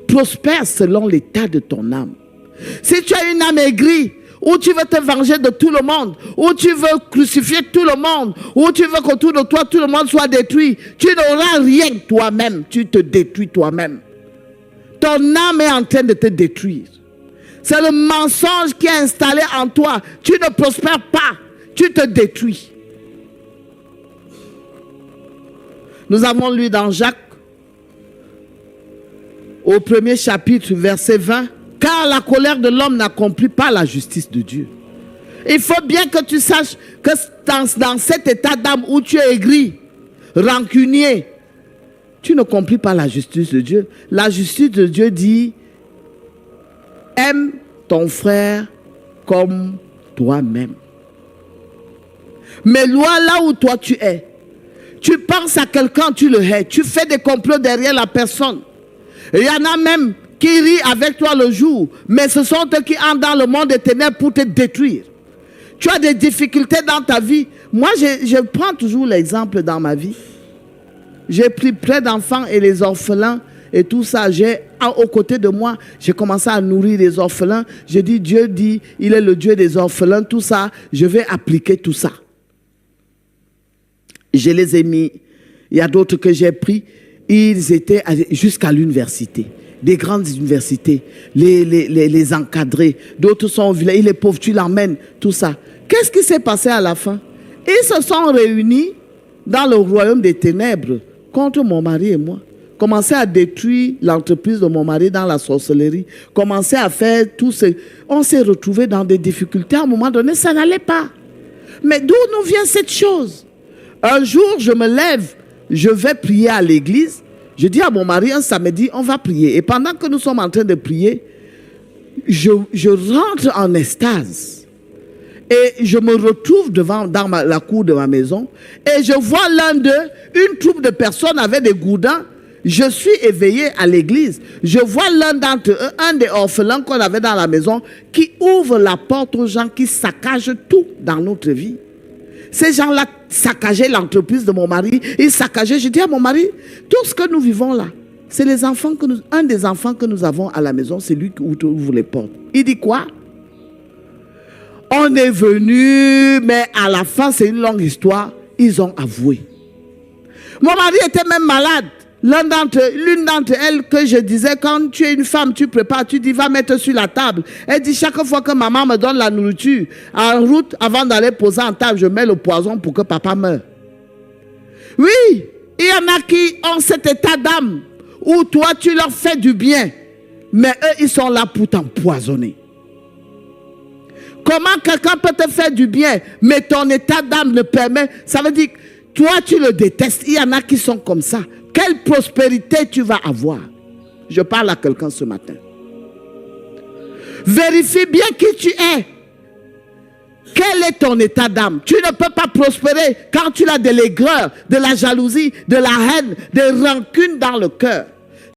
prospères selon l'état de ton âme. Si tu as une âme aigrie, ou tu veux te venger de tout le monde, ou tu veux crucifier tout le monde, ou tu veux qu'autour de toi tout le monde soit détruit, tu n'auras rien toi-même, tu te détruis toi-même. Ton âme est en train de te détruire. C'est le mensonge qui est installé en toi. Tu ne prospères pas, tu te détruis. Nous avons lu dans Jacques, au premier chapitre, verset 20, « Car la colère de l'homme n'accomplit pas la justice de Dieu. » Il faut bien que tu saches que dans cet état d'âme où tu es aigri, rancunier, tu n'accomplis pas la justice de Dieu. La justice de Dieu dit, aime ton frère comme toi-même. Mais loin là où toi tu es, tu penses à quelqu'un, tu le hais, tu fais des complots derrière la personne. Il y en a même qui rient avec toi le jour, mais ce sont eux qui entrent dans le monde des ténèbres pour te détruire. Tu as des difficultés dans ta vie. Moi, je prends toujours l'exemple dans ma vie. J'ai pris près d'enfants et les orphelins et tout ça. Aux côtés de moi, j'ai commencé à nourrir les orphelins. J'ai dit, Dieu dit, il est le Dieu des orphelins, tout ça. Je vais appliquer tout ça. Je les ai mis. Il y a d'autres que j'ai pris. Ils étaient jusqu'à l'université. Des grandes universités. Les encadrés. D'autres sont au village. Les pauvres, tu l'emmènes. Tout ça. Qu'est-ce qui s'est passé à la fin? Ils se sont réunis dans le royaume des ténèbres contre mon mari et moi. Commencer à détruire l'entreprise de mon mari dans la sorcellerie. Commencer à faire tout ce... On s'est retrouvés dans des difficultés. À un moment donné, ça n'allait pas. Mais d'où nous vient cette chose? Un jour, je me lève, je vais prier à l'église. Je dis à mon mari, un samedi, on va prier. Et pendant que nous sommes en train de prier, je rentre en extase. Et je me retrouve dans la cour de ma maison. Et je vois l'un d'eux, une troupe de personnes avec des gourdins. Je suis éveillé à l'église. Je vois l'un d'entre eux, un des orphelins qu'on avait dans la maison, qui ouvre la porte aux gens qui saccagent tout dans notre vie. Ces gens-là saccageaient l'entreprise de mon mari. Ils saccageaient. Je dis à mon mari, tout ce que nous vivons là, c'est les enfants un des enfants que nous avons à la maison, c'est lui qui ouvre les portes. Il dit quoi? On est venu, mais à la fin, c'est une longue histoire. Ils ont avoué. Mon mari était même malade. L'une d'entre elles que je disais, quand tu es une femme, tu prépares, tu dis, va mettre sur la table. Elle dit, chaque fois que maman me donne la nourriture, en route, avant d'aller poser en table, je mets le poison pour que papa meure. Oui, il y en a qui ont cet état d'âme où toi, tu leur fais du bien, mais eux, ils sont là pour t'empoisonner. Comment quelqu'un peut te faire du bien, mais ton état d'âme ne permet... Ça veut dire, toi, tu le détestes. Il y en a qui sont comme ça. Quelle prospérité tu vas avoir? Je parle à quelqu'un ce matin. Vérifie bien qui tu es. Quel est ton état d'âme? Tu ne peux pas prospérer quand tu as de l'aigreur, de la jalousie, de la haine, des rancunes dans le cœur.